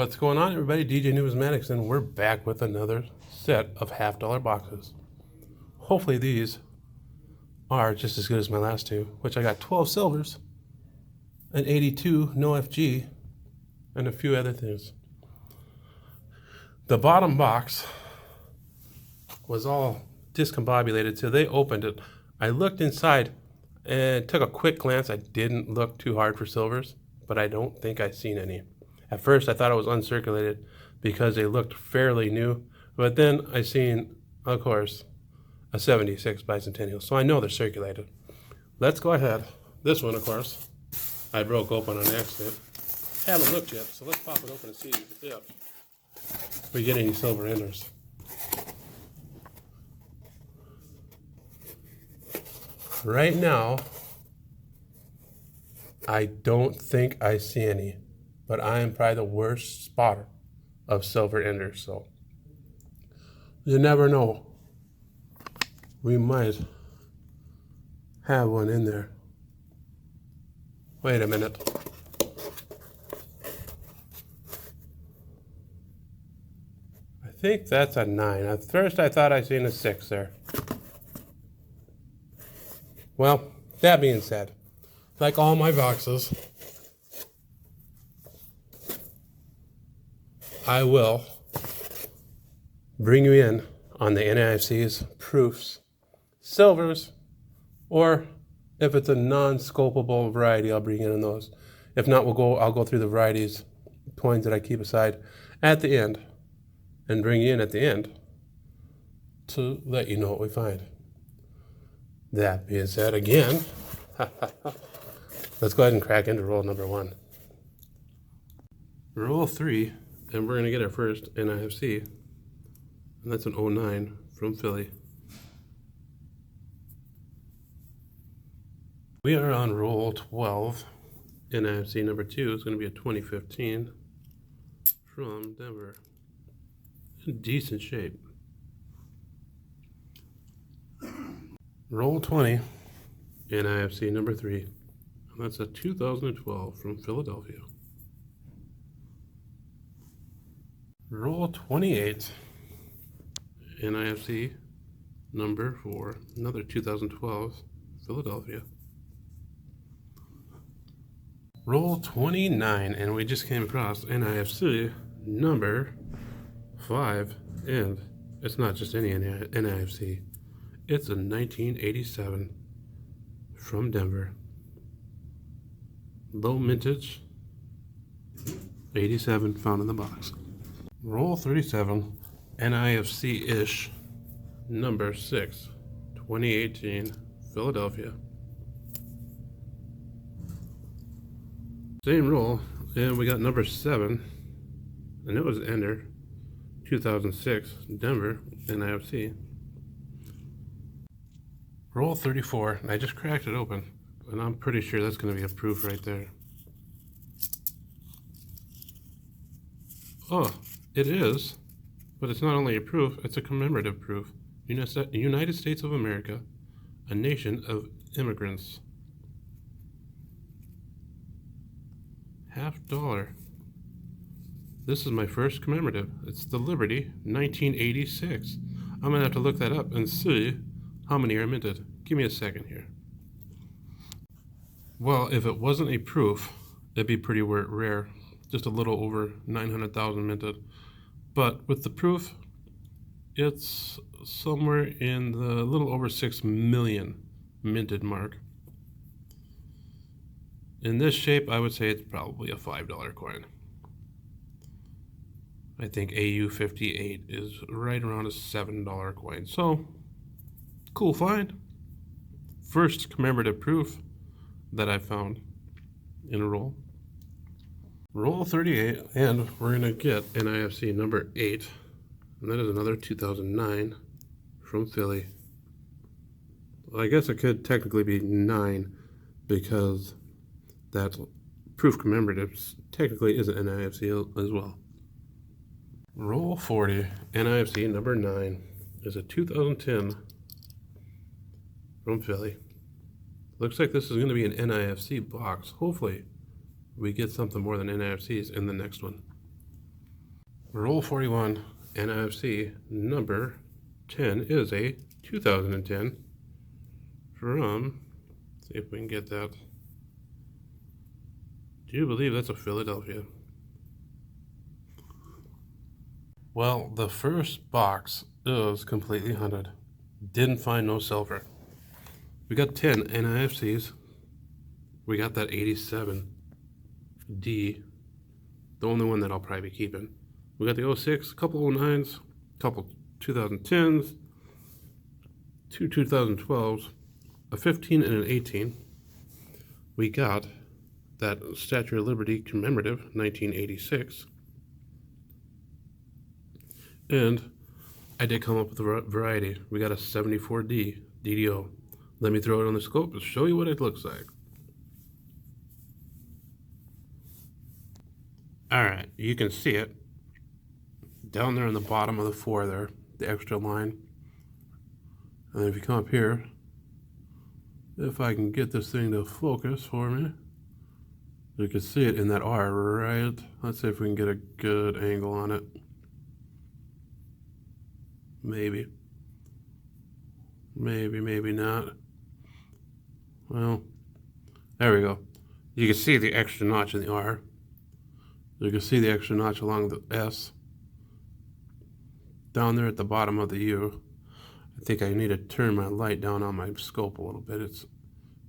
What's going on, everybody? DJ Numismatics, and we're back with another set of $half boxes. Hopefully these are just as good as my last two, which I got 12 silvers, an 82 no FG, and a few other things. The bottom box was all discombobulated, so they opened it. I looked inside and took a quick glance. I didn't look too hard for silvers, but I don't think I seen any. At first, I thought it was uncirculated because they looked fairly new, but then I seen, of course, a 76 bicentennial, so I know they're circulated. Let's go ahead. This one, of course, I broke open on accident. Haven't looked yet, so let's pop it open and see if we get any silver enders. Right now, I don't think I see any, but I am probably the worst spotter of silver enders, so you never know. We might have one in there. Wait a minute. I think that's a 9. At first I thought I seen a 6 there. Well, that being said, like all my boxes, I will bring you in on the NIFC's, proofs, silvers, or if it's a non-scopable variety, I'll bring you in on those. If not, I'll go through the varieties, coins that I keep aside at the end, and bring you in at the end to let you know what we find. That being said, again, let's go ahead and crack into roll number 1. Roll 3. And we're going to get our first NIFC, and that's an 09 from Philly. We are on roll 12. NIFC number 2 is going to be a 2015 from Denver. In decent shape. Roll 20. NIFC number 3. And that's a 2012 from Philadelphia. Roll 28, NIFC number 4, another 2012, Philadelphia. Roll 29, and we just came across NIFC number 5, and it's not just any NIFC, it's a 1987 from Denver. Low mintage, 87 found in the box. Roll 37, NIFC-ish, number 6, 2018, Philadelphia. Same roll, and we got number 7, and it was Ender, 2006, Denver, NIFC. Roll 34, and I just cracked it open, and I'm pretty sure that's going to be a proof right there. Oh. It is, but it's not only a proof, it's a commemorative proof. United States of America, a nation of immigrants. $50. This is my first commemorative. It's the Liberty, 1986. I'm going to have to look that up and see how many are minted. Give me a second here. Well, if it wasn't a proof, it'd be pretty rare. Just a little over 900,000 minted. But with the proof, it's somewhere in the little over 6 million minted mark. In this shape, I would say it's probably a $5 coin. I think AU58 is right around a $7 coin. So, cool find. First commemorative proof that I found in a roll. Roll 38, and we're going to get NIFC number 8, and that is another 2009 from Philly. Well, I guess it could technically be 9 because that proof commemorative technically is an NIFC as well. Roll 40, NIFC number 9 is a 2010 from Philly. Looks like this is going to be an NIFC box. Hopefully we get something more than NIFCs in the next one. Roll 41 NIFC number 10 is a 2010 from, see if we can get that. Do you believe that's a Philadelphia? Well, the first box is completely hunted. Didn't find no silver. We got 10 NIFCs. We got that 87D, the only one that I'll probably be keeping. We got the 06, a couple 09s, a couple 2010s, two 2012s, a 15 and an 18. We got that Statue of Liberty commemorative, 1986. And I did come up with a variety. We got a 74D DDO. Let me throw it on the scope to show you what it looks like. All right, you can see it down there on the bottom of the 4 there, the extra line. And if you come up here, if I can get this thing to focus for me, you can see it in that R, right? Let's see if we can get a good angle on it. Maybe. Maybe not. Well, there we go. You can see the extra notch in the R. You can see the extra notch along the S. Down there at the bottom of the U. I think I need to turn my light down on my scope a little bit. It's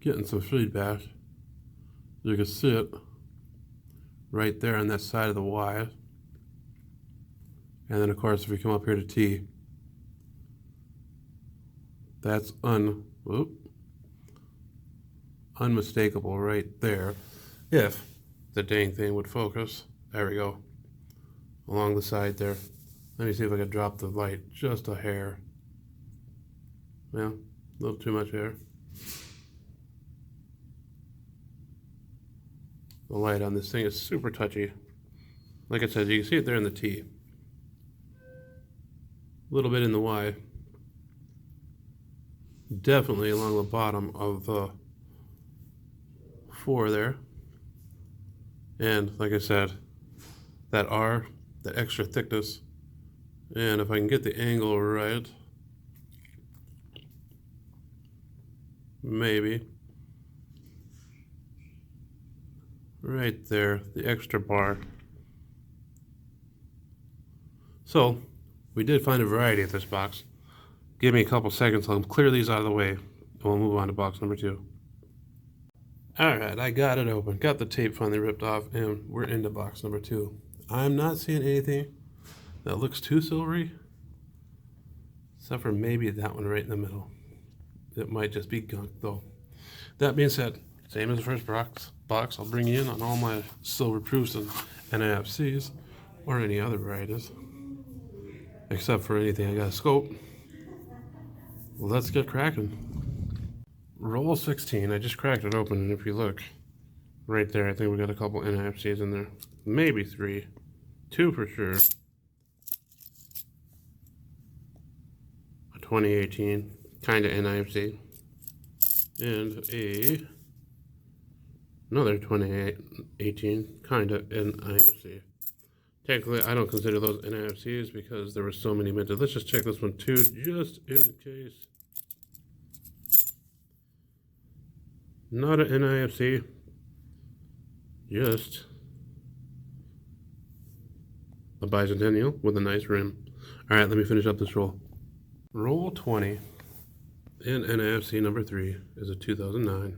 getting some feedback. You can see it right there on that side of the Y. And then of course if we come up here to T, that's unmistakable right there. If the dang thing would focus. There we go. Along the side there. Let me see if I can drop the light just a hair. Yeah, a little too much hair. The light on this thing is super touchy. Like I said, you can see it there in the T. A little bit in the Y. Definitely along the bottom of the 4 there. And like I said, that R, that extra thickness. And if I can get the angle right, maybe. Right there, the extra bar. So, we did find a variety of this box. Give me a couple seconds, I'll clear these out of the way, and we'll move on to box number 2. Alright, I got it open. Got the tape finally ripped off, and we're into box number 2. I'm not seeing anything that looks too silvery, except for maybe that one right in the middle. It might just be gunk, though. That being said, same as the first box, I'll bring you in on all my silver proofs and NIFCs, or any other varieties, except for anything I got a scope. Let's get cracking. Roll 16, I just cracked it open, and if you look right there, I think we got a couple NIFCs in there. Maybe 3. 2 for sure. A 2018, kind of NIFC. And another 2018, kind of NIFC. Technically, I don't consider those NIFCs because there were so many minted. Let's just check this one too, just in case. Not an NIFC, just a bicentennial with a nice rim. All right, let me finish up this roll. Roll 20 in NIFC number 3 is a 2009.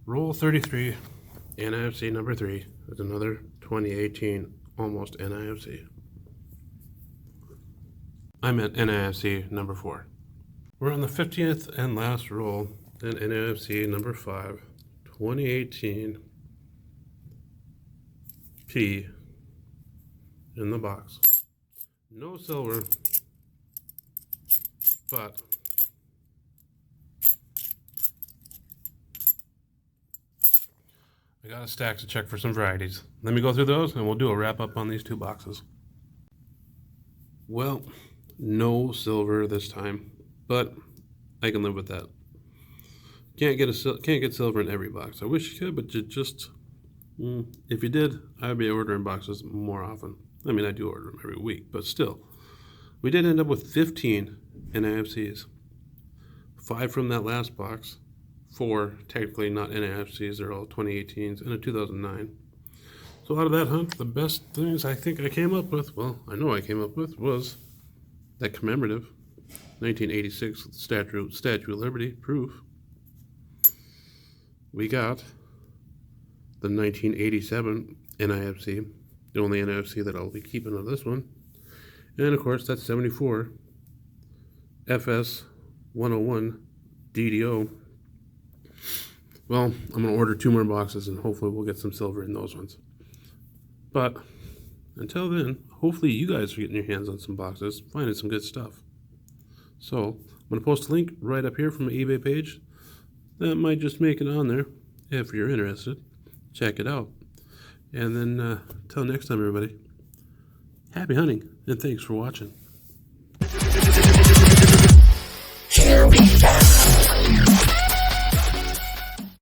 Roll 33, NIFC number 3 is another 2018, almost NIFC. I'm at NIFC number 4. We're on the 50th and last roll in NIFC number 5, 2018 P in the box. No silver, but I got a stack to check for some varieties. Let me go through those and we'll do a wrap up on these 2 boxes. Well, no silver this time, but I can live with that. Can't get silver in every box. I wish you could, but you just If you did, I'd be ordering boxes more often. I mean, I do order them every week, but still. We did end up with 15 NIFCs. 5 from that last box. 4 technically not NIFCs, they're all 2018s, and a 2009. So out of that hunt, the best things I think I came up with, well, I know I came up with, was that commemorative 1986 Statue of Liberty proof. We got the 1987 NIFC, the only NIFC that I'll be keeping of this one. And of course, that's 74 FS 101 DDO. Well, I'm going to order 2 more boxes and hopefully we'll get some silver in those ones. But until then, hopefully you guys are getting your hands on some boxes, finding some good stuff. So I'm going to post a link right up here from my eBay page. That might just make it on there if you're interested. Check it out. And then until next time, everybody, happy hunting and thanks for watching. Here we go.